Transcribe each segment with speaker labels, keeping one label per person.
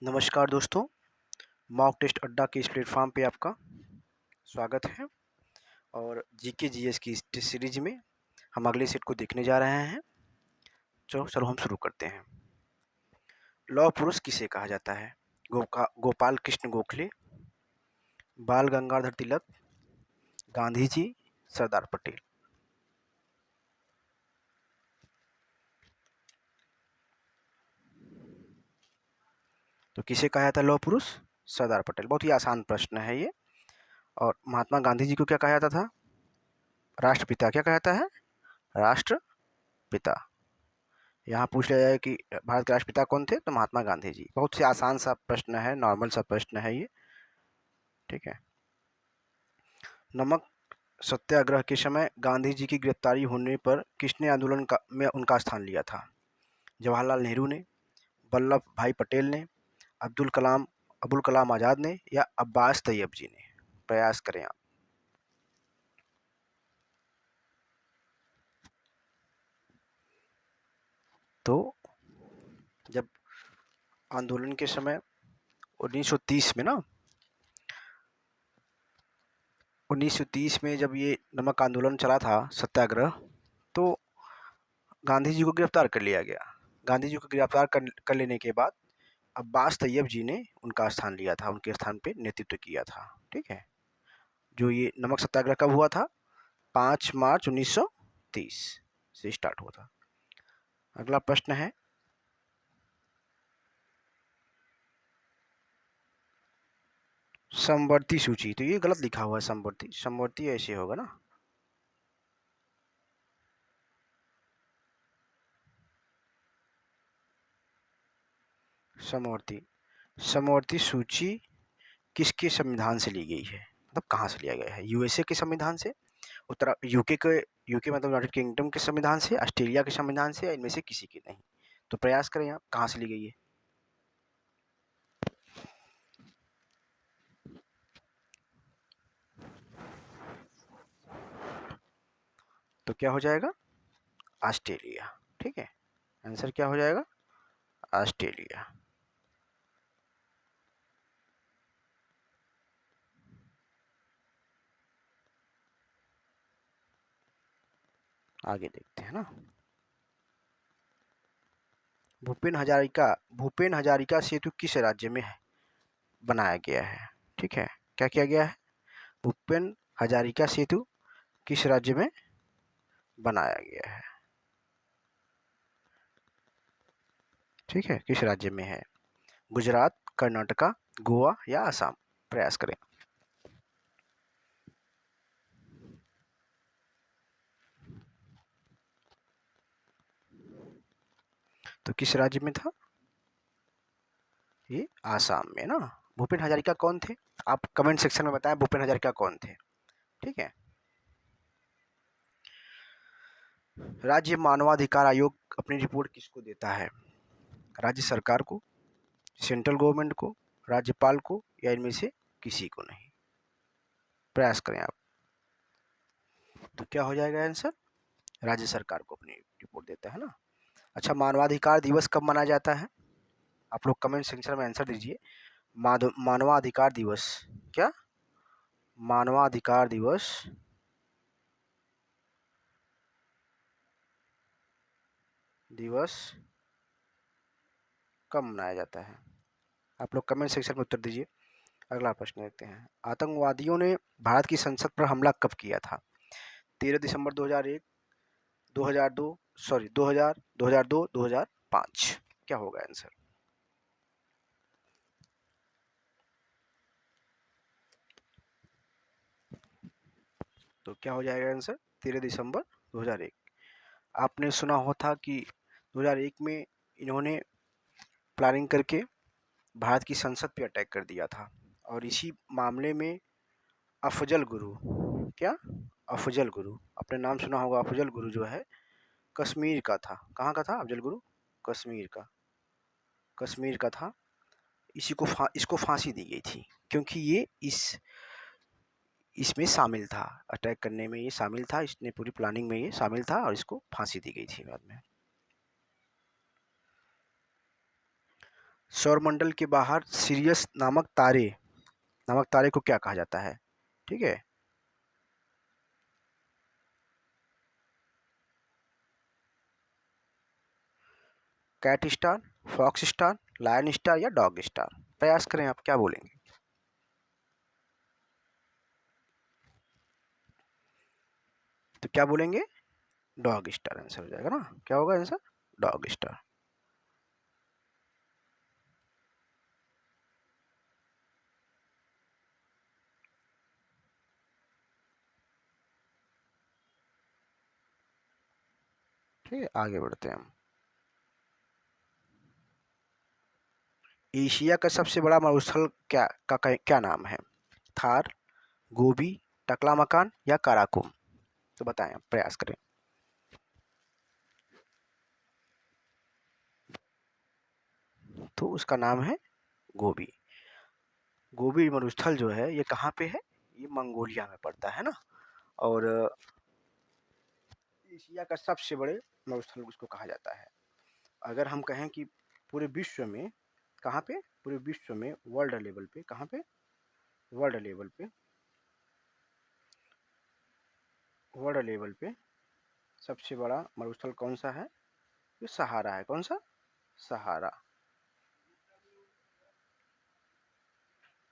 Speaker 1: नमस्कार दोस्तों, mock test अड्डा के इस प्लेटफॉर्म पे आपका स्वागत है। और जीके जीएस की इस टेस्ट सीरीज में हम अगले सेट को देखने जा रहे हैं। चलो हम शुरू करते हैं। लौह पुरुष किसे कहा जाता है? गोपाल कृष्ण गोखले, बाल गंगाधर तिलक, गांधी जी, सरदार पटेल। तो किसे कहा जाता है लौह पुरुष? सरदार पटेल। बहुत ही आसान प्रश्न है ये। और महात्मा गांधी जी को क्या कहा जाता था? राष्ट्रपिता। क्या कहा जाता है? राष्ट्रपिता। यहाँ पूछ लिया जाए कि भारत के राष्ट्रपिता कौन थे, तो महात्मा गांधी जी। बहुत ही आसान सा प्रश्न है, नॉर्मल सा प्रश्न है ये। ठीक है। नमक सत्याग्रह के समय गांधी जी की गिरफ्तारी होने पर किसने आंदोलन में उनका स्थान लिया था? जवाहरलाल नेहरू ने, वल्लभ भाई पटेल ने, अब्दुल कलाम आज़ाद ने, या अब्बास तैयब जी ने? प्रयास करें आप। तो जब आंदोलन के समय 1930 में ना 1930 में जब ये नमक आंदोलन चला था, सत्याग्रह, तो गांधी जी को गिरफ्तार कर लिया गया। गांधी जी को गिरफ्तार कर लेने के बाद अब्बास तैयब जी ने उनका स्थान लिया था, उनके स्थान पे नेतृत्व किया था। ठीक है। जो ये नमक सत्याग्रह कब हुआ था? 5 मार्च 1930 से स्टार्ट हुआ था। अगला प्रश्न है, समवर्ती सूची। तो ये गलत लिखा हुआ है, समवर्ती। समवर्ती ऐसे होगा ना, समवर्ती। समवर्ती सूची किसके संविधान से ली गई है? मतलब कहाँ से लिया गया है? यूएसए के संविधान से, यूके मतलब यूनाइटेड किंगडम के संविधान से, ऑस्ट्रेलिया के संविधान से, या इनमें से किसी के नहीं? तो प्रयास करें आप, कहाँ से ली गई है? तो क्या हो जाएगा? ऑस्ट्रेलिया। ठीक है। आंसर क्या हो जाएगा? ऑस्ट्रेलिया। आगे देखते हैं ना। भूपेन हजारिका सेतु किस राज्य में है बनाया गया है? ठीक है। क्या किया गया है? भूपेन हजारिका सेतु किस राज्य में बनाया गया है? ठीक है, किस राज्य में है? गुजरात, कर्नाटका, गोवा, या असम? प्रयास करें। तो किस राज्य में था? ये आसाम में ना। भूपेन हजारिका कौन थे? आप कमेंट सेक्शन में बताएं भूपेन हजारिका कौन थे। ठीक है। राज्य मानवाधिकार आयोग अपनी रिपोर्ट किसको देता है? राज्य सरकार को, सेंट्रल गवर्नमेंट को, राज्यपाल को, या इनमें से किसी को नहीं? प्रयास करें आप। तो क्या हो जाएगा आंसर? राज्य सरकार को अपनी रिपोर्ट देता है ना। अच्छा, मानवाधिकार दिवस कब मनाया जाता है? आप लोग कमेंट सेक्शन में आंसर दीजिए। मानवाधिकार दिवस। क्या? मानवाधिकार दिवस कब मनाया जाता है? आप लोग कमेंट सेक्शन में उत्तर दीजिए। अगला प्रश्न देखते हैं। आतंकवादियों ने भारत की संसद पर हमला कब किया था? 13 दिसंबर 2001, 2002, सॉरी 2000, 2002, 2005? क्या होगा आंसर? तो क्या हो जाएगा आंसर? 13 दिसंबर 2001। आपने सुना हो था कि 2001 में इन्होंने प्लानिंग करके भारत की संसद पे अटैक कर दिया था। और इसी मामले में अफजल गुरु, क्या? अफजल गुरु, आपने नाम सुना होगा। अफजल गुरु जो है कश्मीर का था। कहाँ का था अफजल गुरु? कश्मीर का था। इसको फांसी दी गई थी क्योंकि ये इसमें शामिल था, अटैक करने में ये शामिल था, इसने पूरी प्लानिंग में ये शामिल था, और इसको फांसी दी गई थी बाद में। सौरमंडल के बाहर सिरियस नामक तारे को क्या कहा जाता है? ठीक है, cat star, fox star, lion star या डॉग स्टार? प्रयास करें, आप क्या बोलेंगे? तो क्या बोलेंगे? डॉग स्टार आंसर हो जाएगा ना। क्या होगा आंसर? Dog star. ठीक है, आगे बढ़ते हैं हम। एशिया का सबसे बड़ा मरुस्थल क्या नाम है? थार, गोबी, टकलामकान या काराकोरम? तो बताएं, आप प्रयास करें। तो उसका नाम है गोबी। गोबी मरुस्थल जो है ये कहाँ पे है? ये मंगोलिया में पड़ता है ना। और एशिया का सबसे बड़े मरुस्थल उसको कहा जाता है। अगर हम कहें कि पूरे विश्व में कहाँ पे, पूरे विश्व में वर्ल्ड लेवल पे, कहाँ पे? वर्ल्ड लेवल पे, वर्ल्ड लेवल पे सबसे बड़ा मरुस्थल कौन सा है? ये सहारा है। कौन सा? सहारा।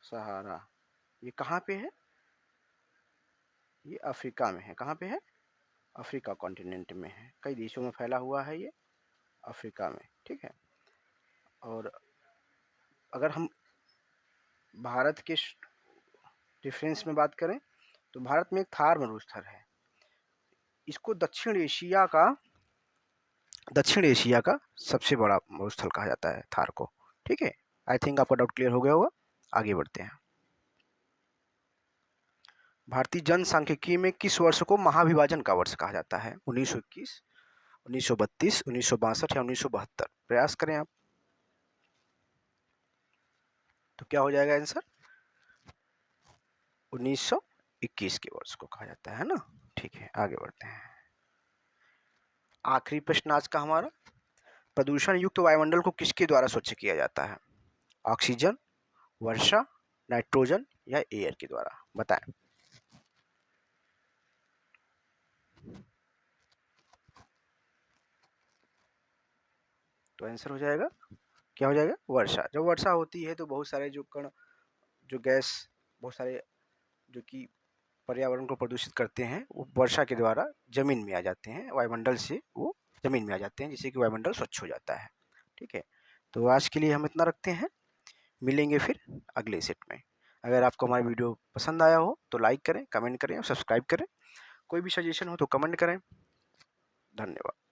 Speaker 1: सहारा ये कहाँ पे है? ये अफ्रीका में है। कहाँ पे है? अफ्रीका कॉन्टिनेंट में है। कई देशों में फैला हुआ है ये, अफ्रीका में। ठीक है। और अगर हम भारत के डिफरेंस में बात करें तो भारत में एक थार मरुस्थल है। इसको दक्षिण एशिया का सबसे बड़ा मरुस्थल कहा जाता है, थार को। ठीक है, आई थिंक आपका डाउट क्लियर हो गया होगा। आगे बढ़ते हैं। भारतीय जनसांख्यिकी में किस वर्ष को महाविभाजन का वर्ष कहा जाता है? 1921, 1932, 1962 या 1972? प्रयास करें आप। तो क्या हो जाएगा आंसर? 1921 के वर्ष को कहा जाता है ना। ठीक है, आगे बढ़ते हैं। आखिरी प्रश्न आज का हमारा, प्रदूषण युक्त वायुमंडल को किसके द्वारा स्वच्छ किया जाता है? ऑक्सीजन, वर्षा, नाइट्रोजन या एयर के द्वारा? बताएं। तो आंसर हो जाएगा, क्या हो जाएगा? वर्षा। जब वर्षा होती है तो बहुत सारे जो कण, जो गैस, बहुत सारे जो कि पर्यावरण को प्रदूषित करते हैं, वो वर्षा के द्वारा जमीन में आ जाते हैं, वायुमंडल से वो जमीन में आ जाते हैं, जिससे कि वायुमंडल स्वच्छ हो जाता है। ठीक है, तो आज के लिए हम इतना रखते हैं। मिलेंगे फिर अगले सेट में। अगर आपको हमारा वीडियो पसंद आया हो तो लाइक करें, कमेंट करें और सब्सक्राइब करें। कोई भी सजेशन हो तो कमेंट करें। धन्यवाद।